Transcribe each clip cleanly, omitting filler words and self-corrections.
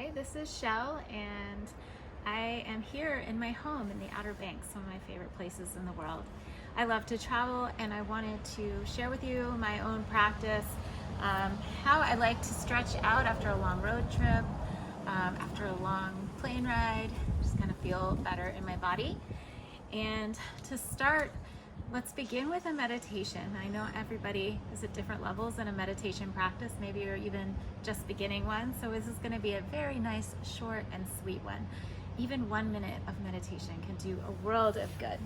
Hi, this is Shell, and I am here in my home in the Outer Banks, one of my favorite places in the world. I love to travel, and I wanted to share with you my own practice, how I like to stretch out after a long road trip, after a long plane ride, just kind of feel better in my body. And to start, let's begin with a meditation. I know everybody is at different levels in a meditation practice. Maybe you're even just beginning one. So this is going to be a very nice, short, and sweet one. Even 1 minute of meditation can do a world of good.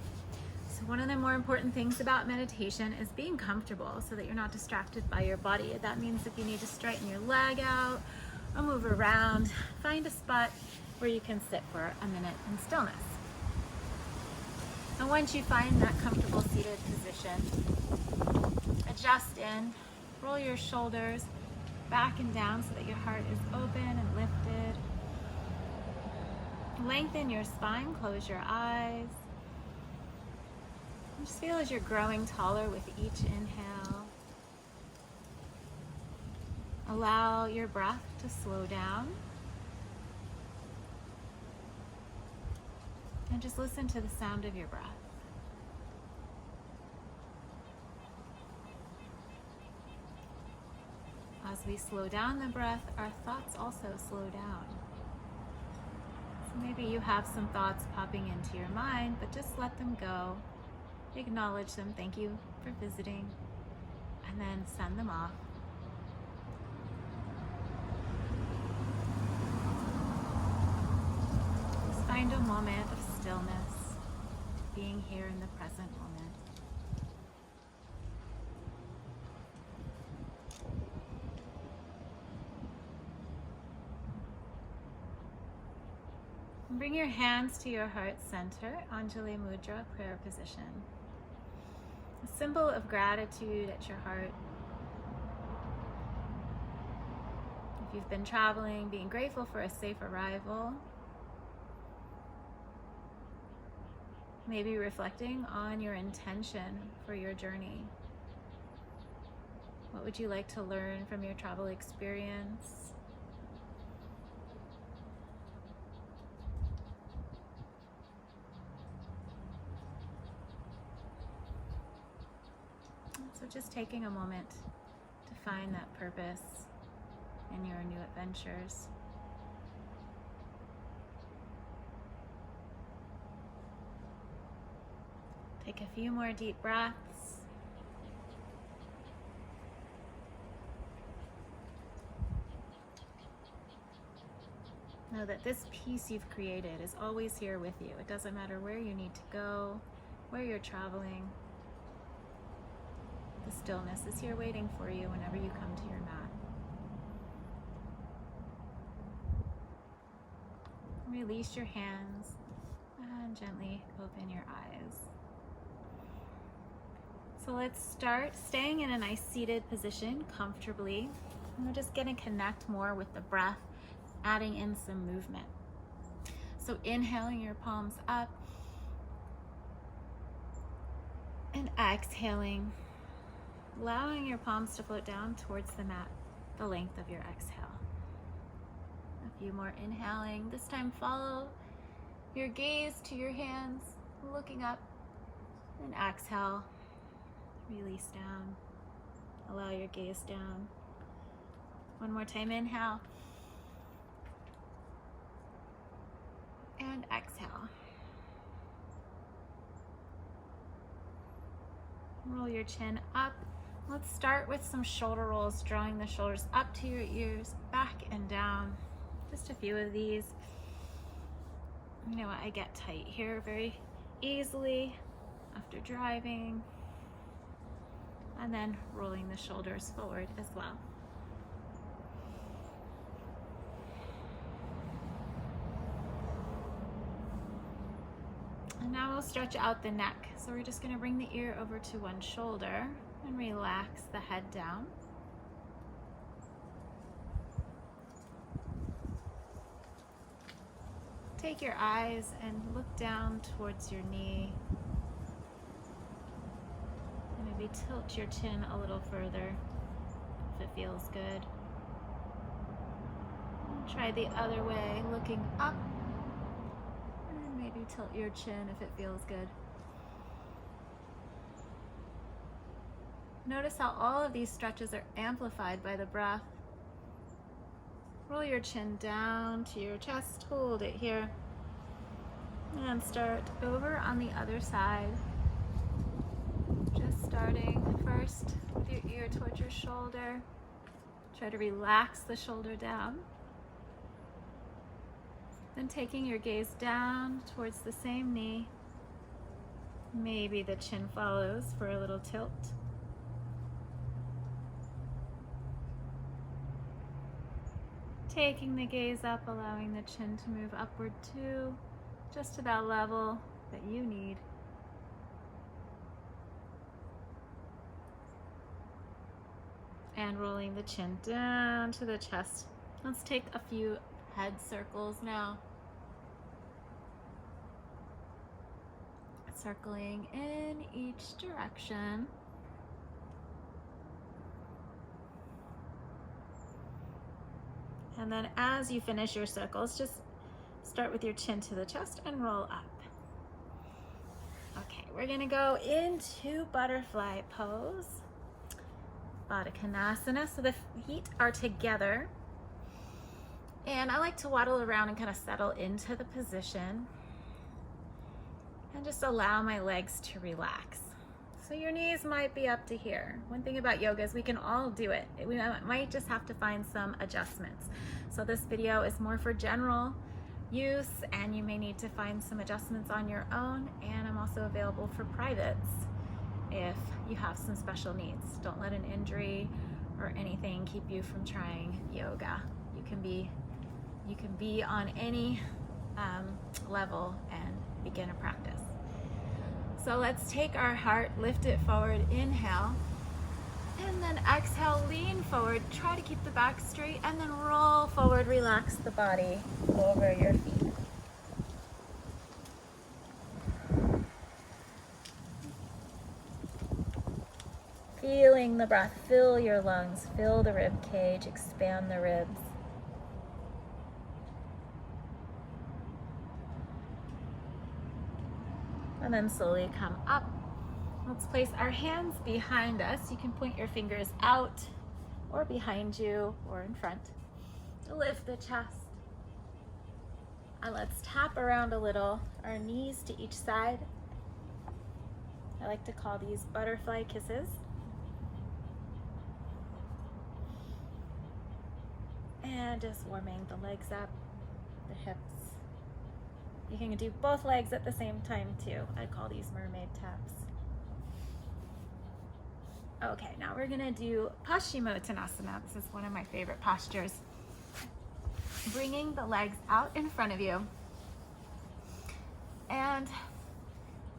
So one of the more important things about meditation is being comfortable so that you're not distracted by your body. That means if you need to straighten your leg out or move around, find a spot where you can sit for a minute in stillness. And once you find that comfortable seated position, adjust in, roll your shoulders back and down so that your heart is open and lifted. Lengthen your spine, close your eyes. And just feel as you're growing taller with each inhale. Allow your breath to slow down. And just listen to the sound of your breath. As we slow down the breath, our thoughts also slow down. So maybe you have some thoughts popping into your mind, but just let them go. Acknowledge them. Thank you for visiting. And then send them off. Just find a moment of stillness, being here in the present moment. And bring your hands to your heart center, Anjali Mudra, prayer position. A symbol of gratitude at your heart. If you've been traveling, being grateful for a safe arrival. Maybe reflecting on your intention for your journey. What would you like to learn from your travel experience? So just taking a moment to find that purpose in your new adventures. Take a few more deep breaths. Know that this peace you've created is always here with you. It doesn't matter where you need to go, where you're traveling. The stillness is here waiting for you whenever you come to your mat. Release your hands and gently open your eyes. So let's start staying in a nice seated position comfortably. And we're just going to connect more with the breath, adding in some movement. So inhaling your palms up and exhaling, allowing your palms to float down towards the mat, the length of your exhale. A few more inhaling. This time follow your gaze to your hands, looking up, and exhale. Release down. Allow your gaze down. One more time, inhale. And exhale. Roll your chin up. Let's start with some shoulder rolls, drawing the shoulders up to your ears, back and down. Just a few of these. You know what, I get tight here very easily after driving. And then rolling the shoulders forward as well. And now we'll stretch out the neck. So we're just going to bring the ear over to one shoulder and relax the head down. Take your eyes and look down towards your knee. And maybe tilt your chin a little further if it feels good. Try the other way, looking up. And maybe tilt your chin if it feels good. Notice how all of these stretches are amplified by the breath. Roll your chin down to your chest, hold it here. And start over on the other side. Just starting first with your ear towards your shoulder. Try to relax the shoulder down. Then taking your gaze down towards the same knee. Maybe the chin follows for a little tilt. Taking the gaze up, allowing the chin to move upward too, just to that level that you need. And rolling the chin down to the chest. Let's take a few head circles now. Circling in each direction. And then as you finish your circles, just start with your chin to the chest and roll up. Okay, we're gonna go into butterfly pose. Badasana, so the feet are together. And I like to waddle around and kind of settle into the position. And just allow my legs to relax. So your knees might be up to here. One thing about yoga is we can all do it. We might just have to find some adjustments. So this video is more for general use, and you may need to find some adjustments on your own. And I'm also available for privates if you have some special needs. Don't let an injury or anything keep you from trying yoga. You can be on any level and begin a practice. So let's take our heart, lift it forward, inhale, and then exhale, lean forward, try to keep the back straight, and then roll forward, relax the body over your feet. Feeling the breath, fill your lungs, fill the rib cage, expand the ribs. And then slowly come up. Let's place our hands behind us. You can point your fingers out or behind you or in front to lift the chest. And let's tap around a little, our knees to each side. I like to call these butterfly kisses. And just warming the legs up, the hips. You can do both legs at the same time too. I call these mermaid taps. Okay, now we're gonna do Paschimottanasana. This is one of my favorite postures. Bringing the legs out in front of you. And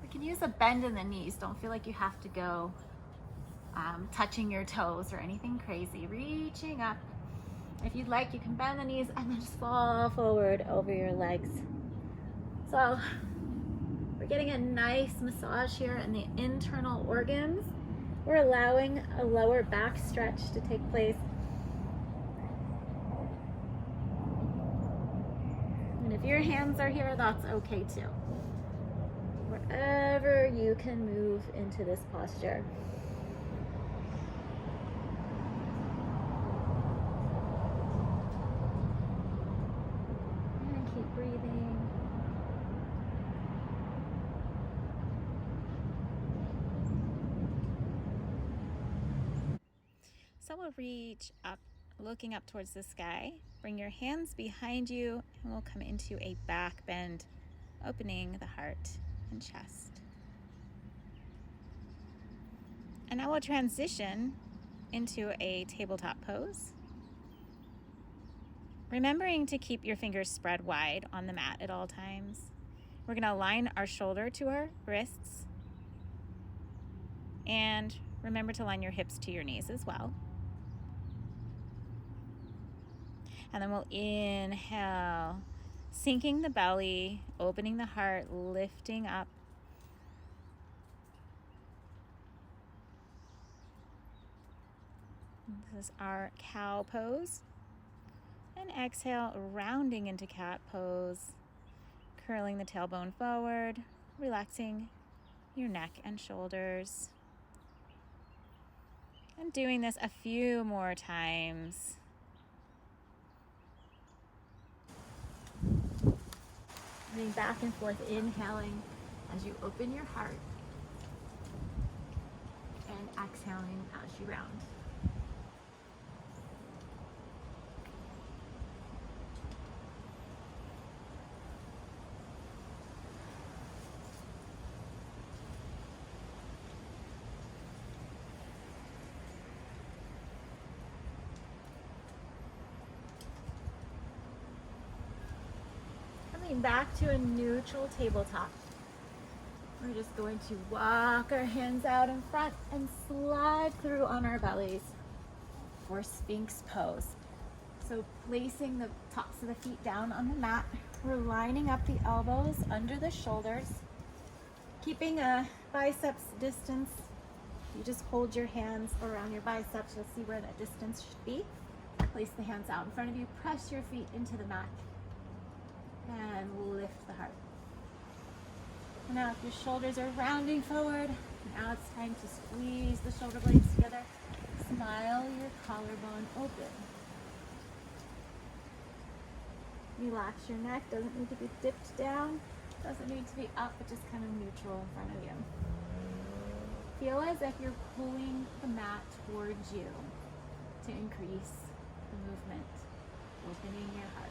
we can use a bend in the knees. Don't feel like you have to go touching your toes or anything crazy. Reaching up. If you'd like, you can bend the knees and then just fall forward over your legs. So we're getting a nice massage here in the internal organs. We're allowing a lower back stretch to take place. And if your hands are here, that's okay too. Wherever you can move into this posture. And keep breathing. So we'll reach up, looking up towards the sky. Bring your hands behind you and we'll come into a back bend, opening the heart and chest. And now we'll transition into a tabletop pose. Remembering to keep your fingers spread wide on the mat at all times. We're gonna align our shoulder to our wrists. And remember to line your hips to your knees as well. And then we'll inhale, sinking the belly, opening the heart, lifting up. This is our cow pose. And exhale, rounding into cat pose, curling the tailbone forward, relaxing your neck and shoulders. And doing this a few more times. Moving back and forth, inhaling as you open your heart, and exhaling as you round. Coming back to a neutral tabletop. We're just going to walk our hands out in front and slide through on our bellies for Sphinx pose. So placing the tops of the feet down on the mat, we're lining up the elbows under the shoulders, keeping a biceps distance. You just hold your hands around your biceps, you'll see where that distance should be. Place the hands out in front of you, press your feet into the mat, and lift the heart. And now if your shoulders are rounding forward, now it's time to squeeze the shoulder blades together. Smile your collarbone open. Relax your neck, doesn't need to be dipped down, doesn't need to be up, but just kind of neutral in front of you. Feel as if you're pulling the mat towards you to increase the movement, opening your heart.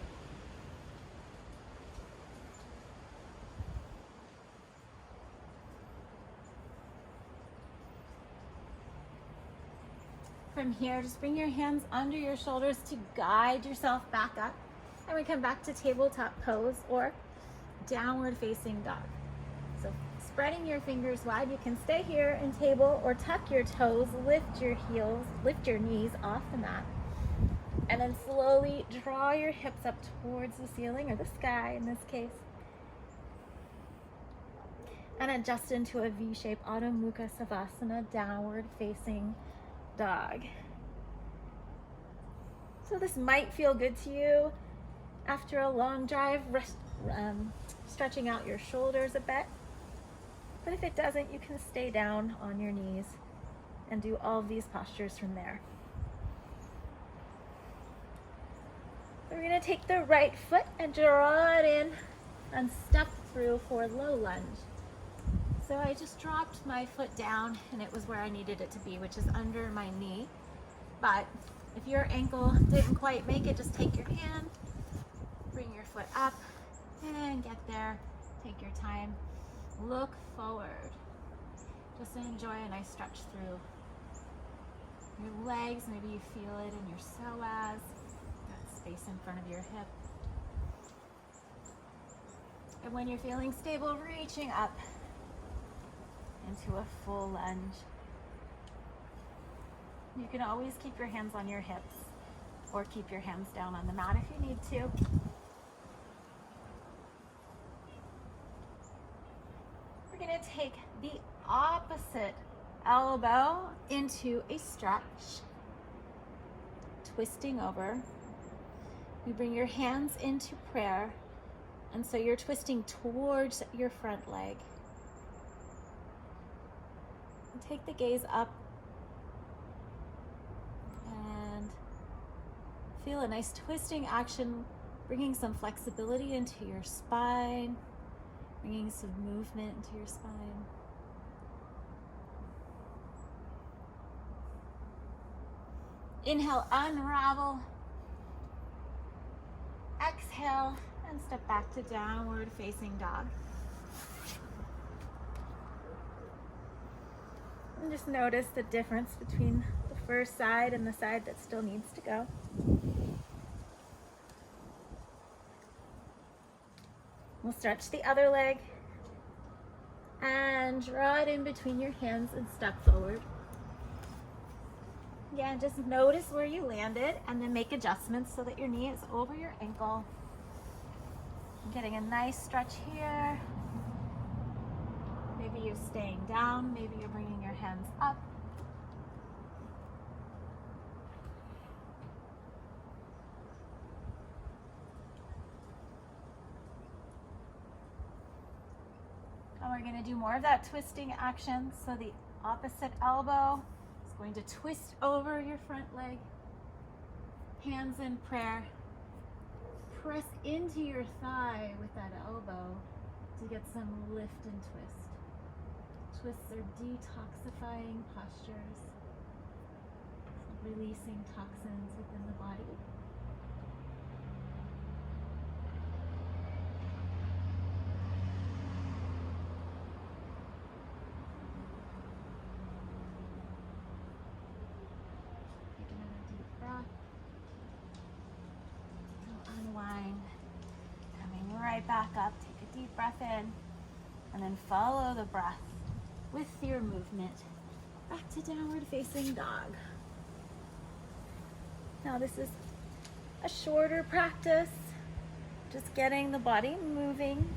From here, just bring your hands under your shoulders to guide yourself back up. And we come back to tabletop pose or downward facing dog. So spreading your fingers wide, you can stay here in table or tuck your toes, lift your heels, lift your knees off the mat. And then slowly draw your hips up towards the ceiling or the sky in this case. And adjust into a V-shaped Adho Mukha Savasana, downward facing dog. So this might feel good to you after a long drive, stretching out your shoulders a bit. But if it doesn't, you can stay down on your knees and do all of these postures from there. So we're going to take the right foot and draw it in and step through for low lunge. So I just dropped my foot down and it was where I needed it to be, which is under my knee. But if your ankle didn't quite make it, just take your hand, bring your foot up and get there. Take your time. Look forward. Just enjoy a nice stretch through your legs. Maybe you feel it in your psoas, that space in front of your hip. And when you're feeling stable, reaching up into a full lunge. You can always keep your hands on your hips or keep your hands down on the mat if you need to. We're going to take the opposite elbow into a stretch, twisting over. You bring your hands into prayer, and so you're twisting towards your front leg. Take the gaze up and feel a nice twisting action, bringing some flexibility into your spine, bringing some movement into your spine. Inhale, unravel. Exhale, and step back to downward facing dog. And just notice the difference between the first side and the side that still needs to go. We'll stretch the other leg and draw it in between your hands and step forward. Again, just notice where you landed and then make adjustments so that your knee is over your ankle. Getting a nice stretch here. Maybe you're staying down, maybe you're bringing your hands up. And we're going to do more of that twisting action. So the opposite elbow is going to twist over your front leg. Hands in prayer. Press into your thigh with that elbow to get some lift and twist. Twists are detoxifying postures, releasing toxins within the body. Take another deep breath. Unwind. Coming right back up. Take a deep breath in. And then follow the breath with your movement back to downward facing dog. Now this is a shorter practice, just getting the body moving.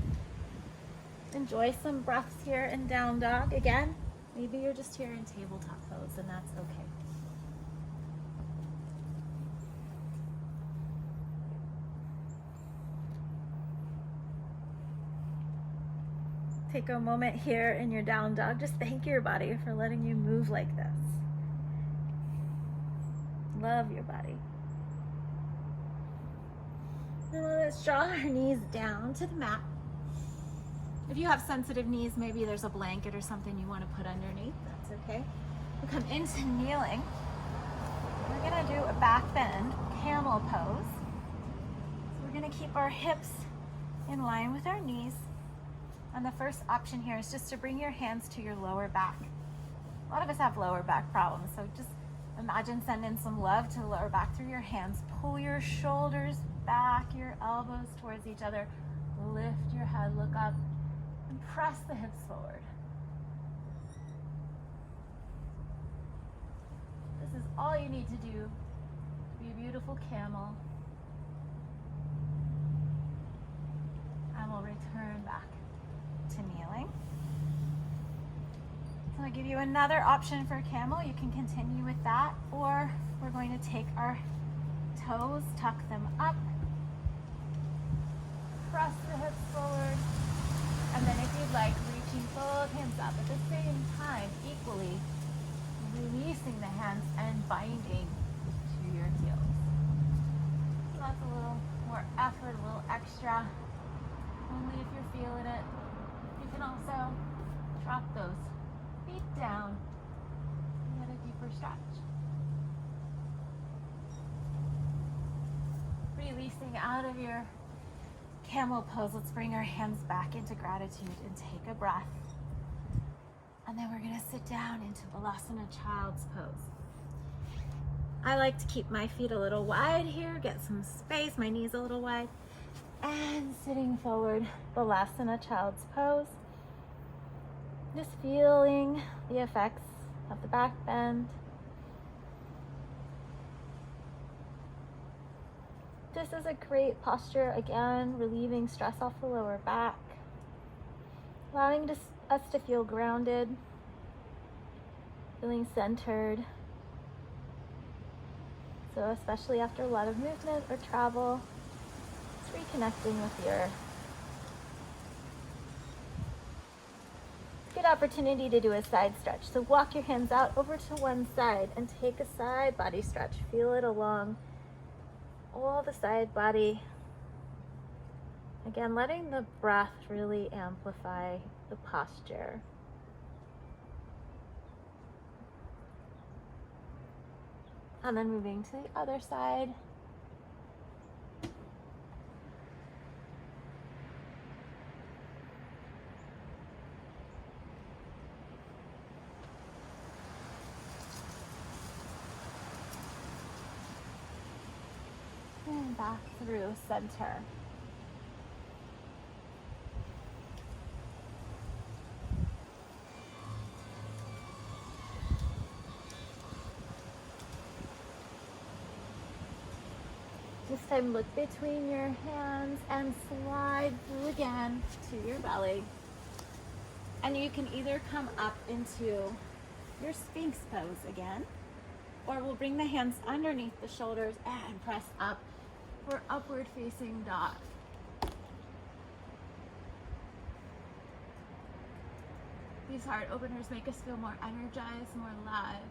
Enjoy some breaths here in down dog. Again, maybe you're just here in tabletop pose and that's okay. Take a moment here in your down dog. Just thank your body for letting you move like this. Love your body. Now let's draw our knees down to the mat. If you have sensitive knees, maybe there's a blanket or something you want to put underneath. That's okay. We'll come into kneeling. We're going to do a back bend camel pose. So we're going to keep our hips in line with our knees. And the first option here is just to bring your hands to your lower back. A lot of us have lower back problems, so just imagine sending some love to the lower back through your hands. Pull your shoulders back, your elbows towards each other. Lift your head, look up, and press the hips forward. This is all you need to do to be a beautiful camel. And we'll return back to kneeling. So I'll give you another option for camel. You can continue with that, or we're going to take our toes, tuck them up, press the hips forward, and then if you'd like, reaching both hands up at the same time, equally releasing the hands and binding to your heels. So that's a little more effort, a little extra, only if you're feeling it. You can also drop those feet down and get a deeper stretch. Releasing out of your camel pose, let's bring our hands back into gratitude and take a breath. And then we're going to sit down into Badasana, child's pose. I like to keep my feet a little wide here, get some space, my knees a little wide. And sitting forward, Badasana, child's pose. Just feeling the effects of the back bend. This is a great posture, again, relieving stress off the lower back, allowing us to feel grounded, feeling centered. So especially after a lot of movement or travel, just reconnecting with the earth. Good opportunity to do a side stretch. So walk your hands out over to one side and take a side body stretch. Feel it along all the side body. Again, letting the breath really amplify the posture. And then moving to the other side. And back through center. This time look between your hands and slide through again to your belly. And you can either come up into your Sphinx pose again, or we'll bring the hands underneath the shoulders and press up for upward facing dog. These heart openers make us feel more energized, more alive,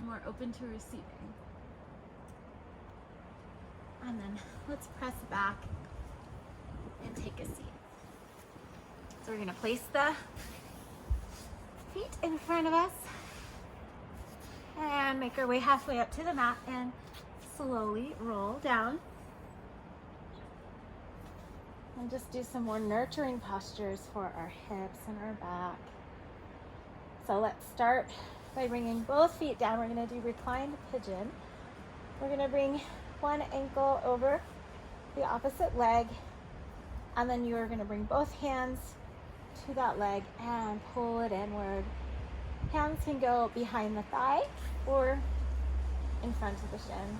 more open to receiving. And then let's press back and take a seat. So we're gonna place the feet in front of us and make our way halfway up to the mat and slowly roll down. And just do some more nurturing postures for our hips and our back. So let's start by bringing both feet down. We're gonna do reclined pigeon. We're gonna bring one ankle over the opposite leg, and then you are gonna bring both hands to that leg and pull it inward. Hands can go behind the thigh or in front of the shin.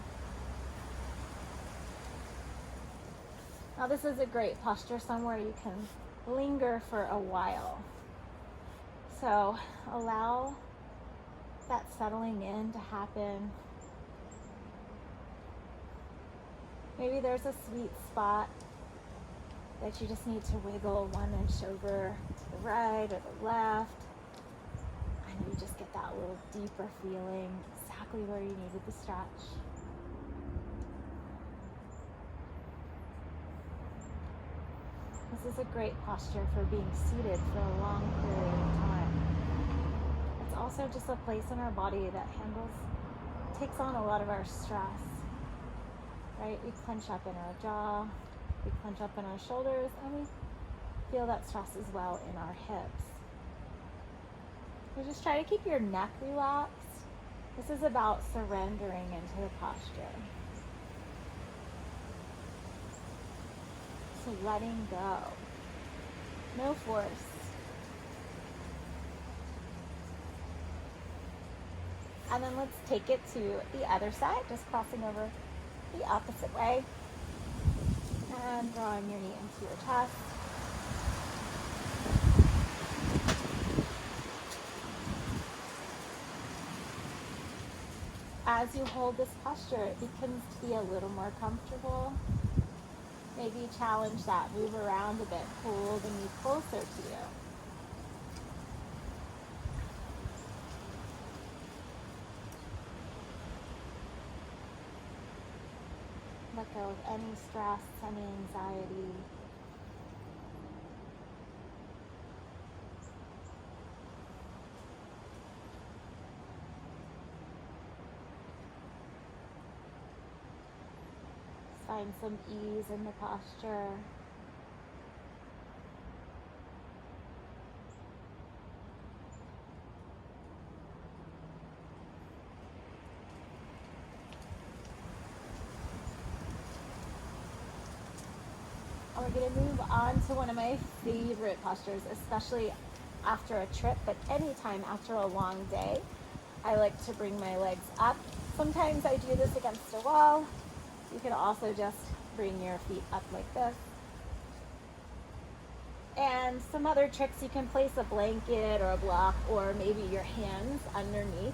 Now this is a great posture, somewhere you can linger for a while. So allow that settling in to happen. Maybe there's a sweet spot that you just need to wiggle one inch over to the right or the left. And you just get that little deeper feeling, exactly where you needed the stretch. This is a great posture for being seated for a long period of time. It's also just a place in our body that takes on a lot of our stress, right? We clench up in our jaw, we clench up in our shoulders, and we feel that stress as well in our hips. So just try to keep your neck relaxed. This is about surrendering into the posture. So letting go. No force. And then let's take it to the other side, just crossing over the opposite way. And drawing your knee into your chest. As you hold this posture, it becomes to be a little more comfortable. Maybe challenge that, move around a bit, pull the knee closer to you. Let go of any stress, any anxiety. Find some ease in the posture. And we're going to move on to one of my favorite postures, especially after a trip, but anytime after a long day. I like to bring my legs up. Sometimes I do this against a wall. You can also just bring your feet up like this. And some other tricks, you can place a blanket or a block or maybe your hands underneath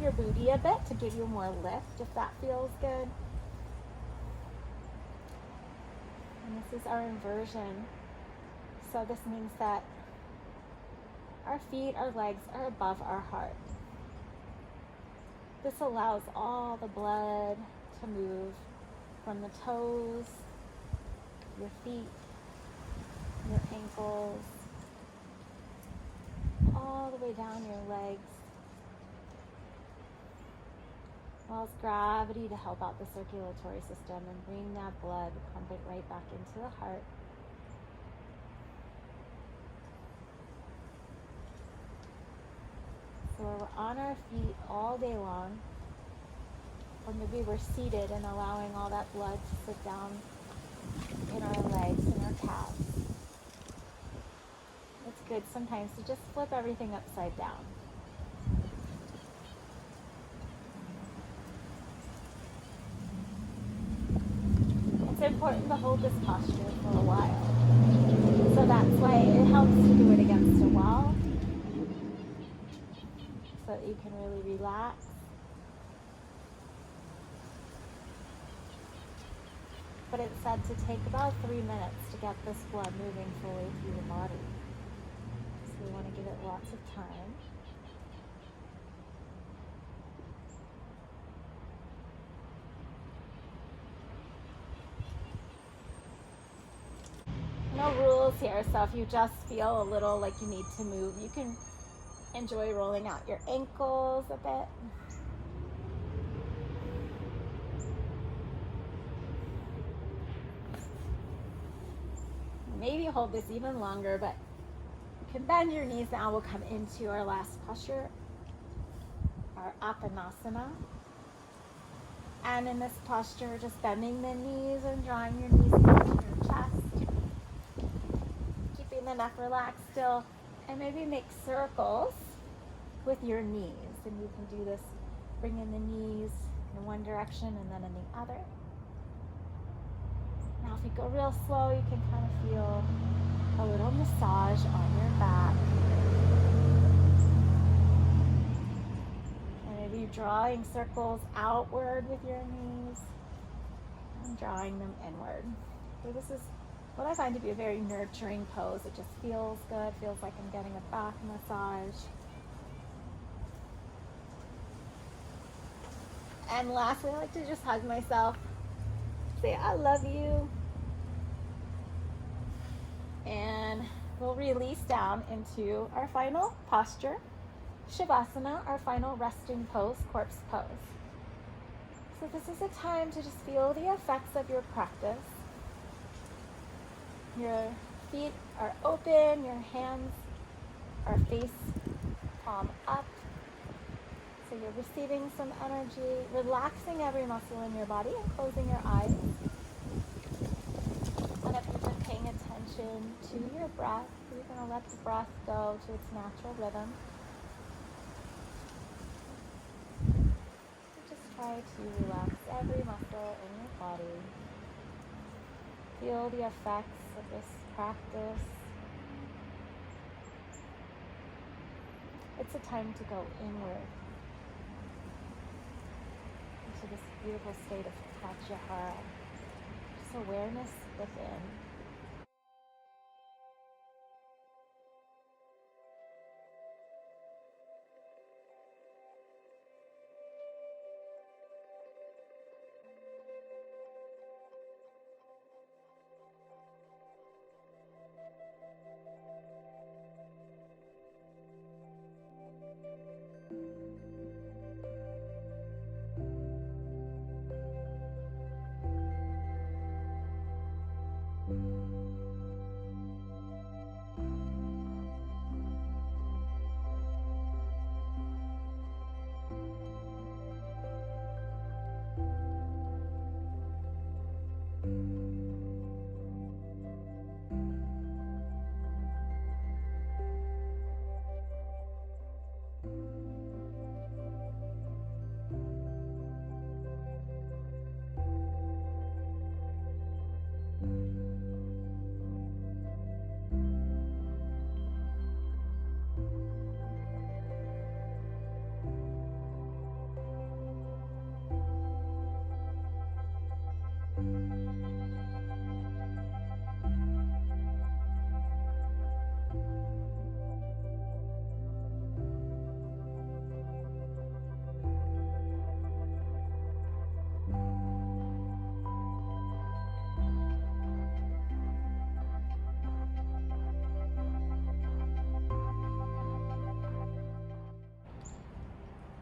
your booty a bit to give you more lift if that feels good. And this is our inversion. So this means that our feet, our legs are above our heart. This allows all the blood to move from the toes, your feet, your ankles, all the way down your legs. Allows gravity to help out the circulatory system and bring that blood, pump it right back into the heart. So we're on our feet all day long. Or maybe we're seated and allowing all that blood to sit down in our legs and our calves. It's good sometimes to just flip everything upside down. It's important to hold this posture for a while. So that's why it helps to do it against a wall, so that you can really relax. But it's said to take about 3 minutes to get this blood moving fully through the body. So we want to give it lots of time. No rules here, so if you just feel a little like you need to move, you can enjoy rolling out your ankles a bit. Maybe hold this even longer, but you can bend your knees now. We'll come into our last posture, our Apanasana. And in this posture, just bending the knees and drawing your knees into your chest. Keeping the neck relaxed still. And maybe make circles with your knees. And you can do this, bringing the knees in one direction and then in the other. Now if you go real slow, you can kind of feel a little massage on your back. And maybe drawing circles outward with your knees and drawing them inward. So this is what I find to be a very nurturing pose. It just feels good, feels like I'm getting a back massage. And lastly, I like to just hug myself, say I love you, and we'll release down into our final posture, Savasana, our final resting pose, corpse pose. So this is a time to just feel the effects of your practice. Your feet are open, your hands are face palm up. So you're receiving some energy, relaxing every muscle in your body and closing your eyes. And if you've been paying attention to your breath, you're going to let the breath go to its natural rhythm. So just try to relax every muscle in your body. Feel the effects of this practice. It's a time to go inward into this beautiful state of Pratyahara, just awareness within.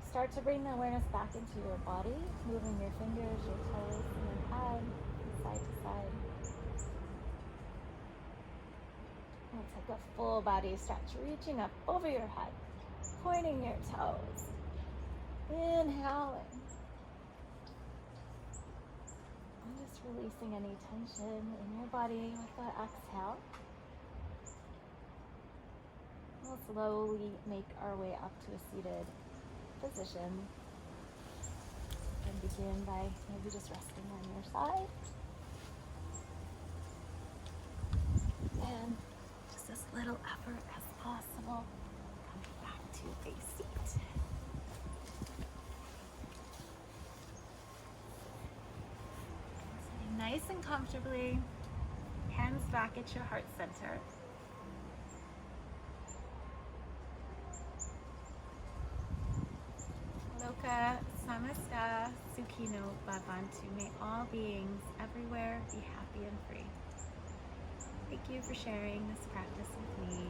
Start to bring the awareness back into your body, moving your fingers, your toes, and your head side to side. And take a full body stretch, reaching up over your head, pointing your toes, inhaling. And just releasing any tension in your body with the exhale. We'll slowly make our way up to a seated position and begin by maybe just resting on your side and just as little effort as possible coming back to a seat. Sitting nice and comfortably, hands back at your heart center. Loka Samasta Sukhino Bhavantu. May all beings everywhere be happy and free. Thank you for sharing this practice with me.